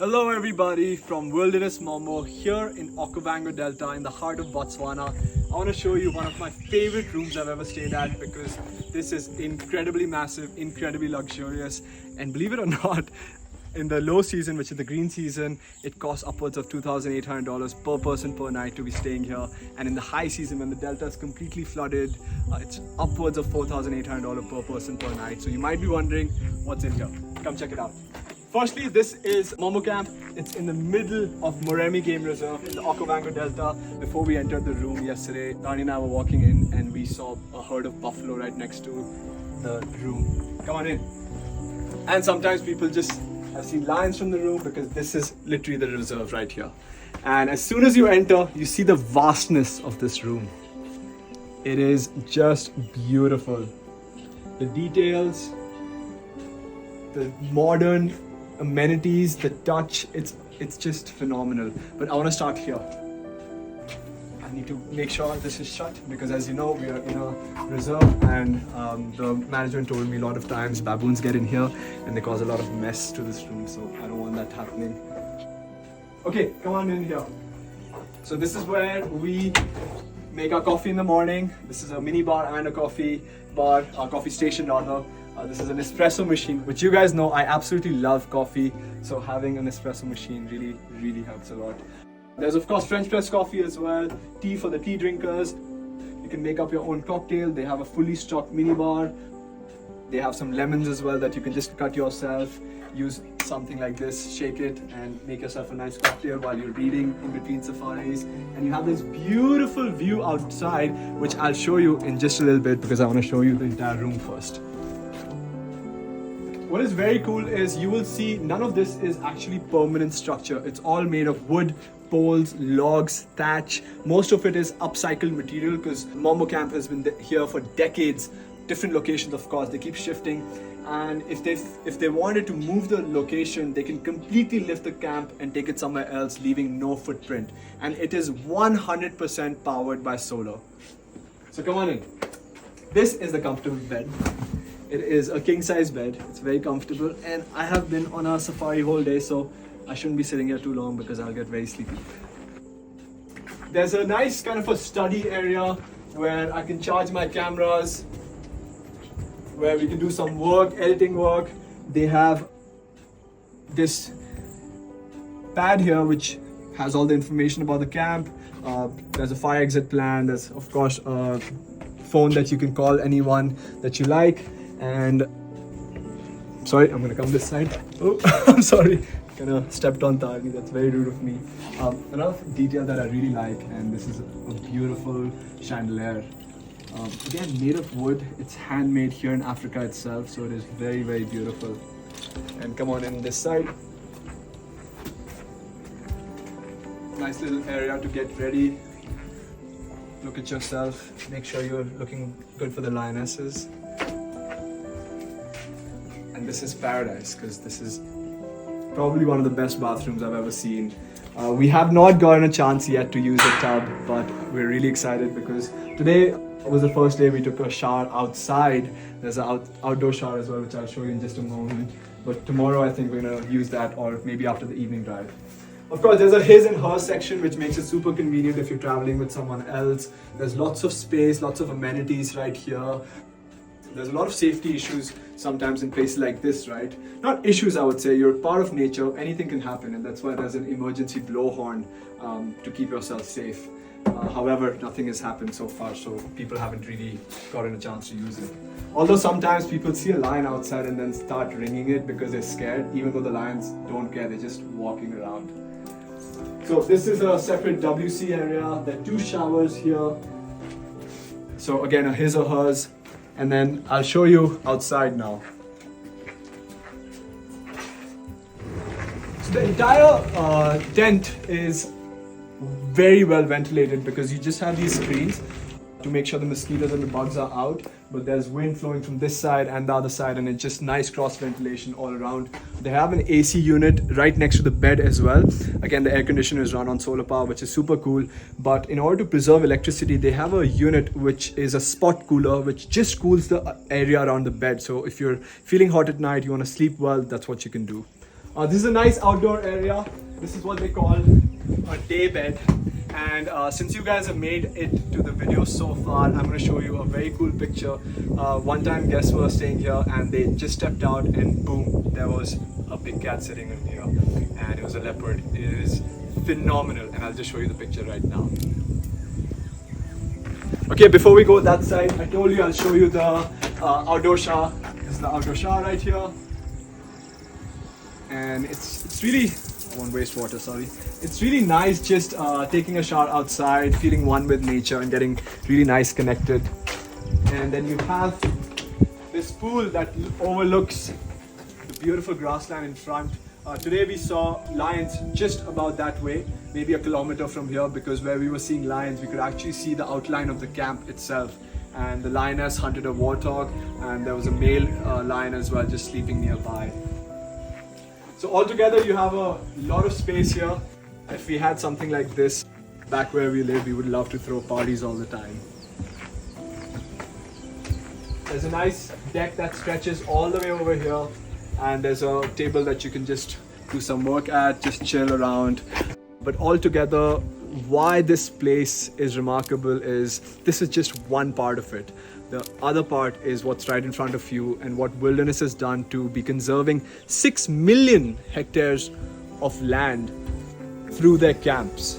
Hello everybody from Wilderness Mombo here in Okavango Delta in the heart of Botswana. I want to show you one of my favorite rooms I've ever stayed at because this is incredibly massive, incredibly luxurious, and believe it or not, in the low season, which is the green season, it costs upwards of $2,800 per person per night to be staying here. And in the high season, when the delta is completely flooded, it's upwards of $4,800 per person per night. So you might be wondering what's in here. Come check it out. Firstly, this is Mombo Camp. It's in the middle of Moremi Game Reserve in the Okavango Delta. Before we entered the room yesterday, Rani and I were walking in and we saw a herd of buffalo right next to the room. Come on in. And sometimes people just have seen lions from the room because this is literally the reserve right here. And as soon as you enter, you see the vastness of this room. It is just beautiful. The details, the modern amenities, the touch, it's just phenomenal. But I want to start here. I need to make sure this is shut because, as you know, we are in a reserve, and the management told me a lot of times baboons get in here and they cause a lot of mess to this room, so I don't want that happening. Okay, come on in here. So this is where we make our coffee in the morning. This is a mini bar and a coffee bar, a coffee station rather. This is an espresso machine, which you guys know I absolutely love coffee, so having an espresso machine really helps a lot. There's of course French press coffee as well, tea for the tea drinkers. You can make up your own cocktail. They have a fully stocked mini bar. They have some lemons as well that you can just cut yourself. Use something like this, shake it and make yourself a nice cocktail while you're reading in between safaris. And you have this beautiful view outside, which I'll show you in just a little bit because I want to show you the entire room first. What is very cool is you will see none of this is actually permanent structure. It's all made of wood, poles, logs, thatch. Most of it is upcycled material because Mombo Camp has been here for decades. Different locations, of course, they keep shifting. And if they wanted to move the location, they can completely lift the camp and take it somewhere else, leaving no footprint. And it is 100% powered by solar. So come on in. This is the comfortable bed. It is a king-size bed. It's very comfortable, and I have been on a safari whole day, so I shouldn't be sitting here too long because I'll get very sleepy. There's a nice kind of a study area where I can charge my cameras, where we can do some work, editing work. They have this pad here which has all the information about the camp. There's a fire exit plan. There's of course a phone that you can call anyone that you like. And sorry, I'm gonna come this side. Oh, I'm sorry, kind of stepped on Targi. That's very rude of me. Another detail that I really like, and this is a beautiful chandelier. Again, made of wood. It's handmade here in Africa itself, so it is very beautiful. And come on in this side. Nice little area to get ready. Look at yourself. Make sure you're looking good for the lionesses. And this is paradise because this is probably one of the best bathrooms I've ever seen. We have not gotten a chance yet to use the tub, but we're really excited because today was the first day we took a shower outside. There's an outdoor shower as well, which I'll show you in just a moment. But tomorrow I think we're gonna use that, or maybe after the evening drive. Of course, there's a his and her section, which makes it super convenient if you're traveling with someone else. There's lots of space, lots of amenities right here. There's a lot of safety issues sometimes in places like this, right? Not issues, I would say. You're part of nature. Anything can happen, and that's why there's an emergency blowhorn to keep yourself safe. However, nothing has happened so far, so people haven't really gotten a chance to use it. Although sometimes people see a lion outside and then start ringing it because they're scared, even though the lions don't care, they're just walking around. So this is a separate WC area. There are 2 showers here. So again, a his or hers. And then I'll show you outside now. So the entire tent is very well ventilated because you just have these screens to make sure the mosquitoes and the bugs are out, but there's wind flowing from this side and the other side, and it's just nice cross ventilation all around. They have an AC unit right next to the bed as well. Again, the air conditioner is run on solar power, which is super cool. But in order to preserve electricity, they have a unit which is a spot cooler, which just cools the area around the bed. So if you're feeling hot at night, you want to sleep well, that's what you can do. This is a nice outdoor area. This is what they call a day bed. And since you guys have made it to the video so far, I'm going to show you a very cool picture. One time guests were staying here and they just stepped out and boom, there was a big cat sitting in here. And it was a leopard. It is phenomenal, and I'll just show you the picture right now. Okay, before we go that side, I told you I'll show you the outdoor shower. This is the outdoor shower right here. And it's really, I won't waste water, sorry. It's really nice just taking a shower outside, feeling one with nature and getting really nice connected. And then you have this pool that overlooks the beautiful grassland in front. Today we saw lions just about that way, maybe a kilometer from here, because where we were seeing lions, we could actually see the outline of the camp itself. And the lioness hunted a warthog, and there was a male lion as well just sleeping nearby. So altogether you have a lot of space here. If we had something like this back where we live, we would love to throw parties all the time. There's a nice deck that stretches all the way over here, and there's a table that you can just do some work at, just chill around. But altogether, why this place is remarkable is this is just one part of it. The other part is what's right in front of you and what Wilderness has done to be conserving 6 million hectares of land through their camps,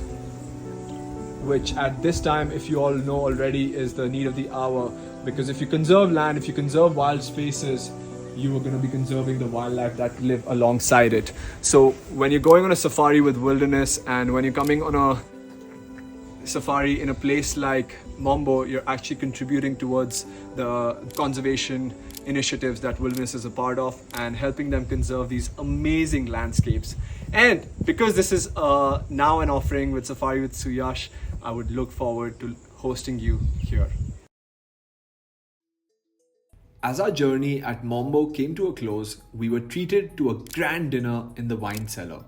which at this time, if you all know already, is the need of the hour. Because if you conserve land, if you conserve wild spaces, you are going to be conserving the wildlife that live alongside it. So when you're going on a safari with Wilderness, and when you're coming on a safari in a place like Mombo, you're actually contributing towards the conservation initiatives that Wilderness is a part of and helping them conserve these amazing landscapes. And because this is now an offering with Safari with Suyash, I would look forward to hosting you here. As our journey at Mombo came to a close, we were treated to a grand dinner in the wine cellar,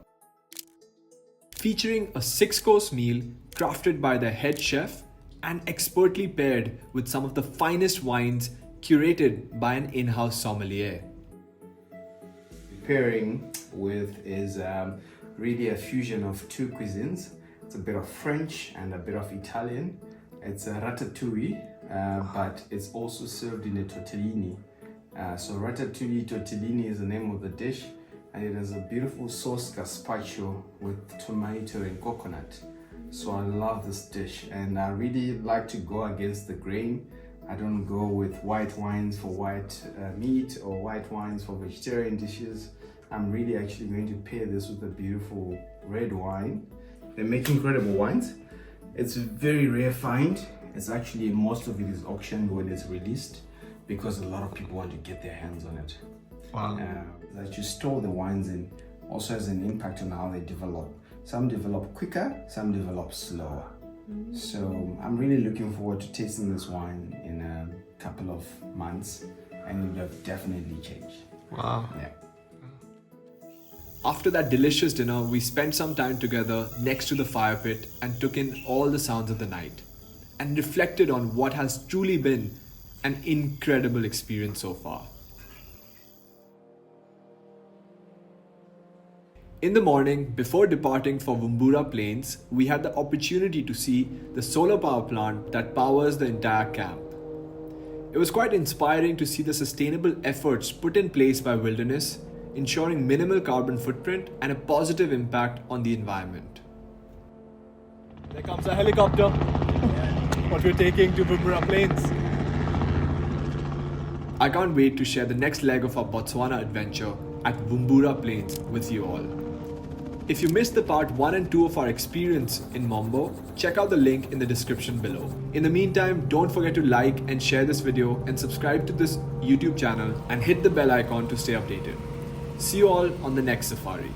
featuring a 6-course meal crafted by the head chef and expertly paired with some of the finest wines curated by an in-house sommelier. Pairing with is really a fusion of two cuisines. It's a bit of French and a bit of Italian. It's a ratatouille, but it's also served in a tortellini. So ratatouille tortellini is the name of the dish, and it has a beautiful sauce gazpacho with tomato and coconut. So I love this dish, and I really like to go against the grain. I don't go with white wines for white meat or white wines for vegetarian dishes. I'm really actually going to pair this with a beautiful red wine. They make incredible wines. It's very rare find. It's actually, most of it is auctioned when it's released because a lot of people want to get their hands on it. Wow. That you store the wines in also has an impact on how they develop. Some develop quicker, some develop slower. So I'm really looking forward to tasting this wine in a couple of months, and it will have definitely changed. Wow. Yeah. After that delicious dinner, we spent some time together next to the fire pit and took in all the sounds of the night and reflected on what has truly been an incredible experience so far. In the morning, before departing for Vumbura Plains, we had the opportunity to see the solar power plant that powers the entire camp. It was quite inspiring to see the sustainable efforts put in place by Wilderness, ensuring minimal carbon footprint and a positive impact on the environment. There comes a helicopter, what we're taking to Vumbura Plains. I can't wait to share the next leg of our Botswana adventure at Vumbura Plains with you all. If you missed the part 1 and 2 of our experience in Mombo, check out the link in the description below. In the meantime, don't forget to like and share this video and subscribe to this YouTube channel and hit the bell icon to stay updated. See you all on the next safari.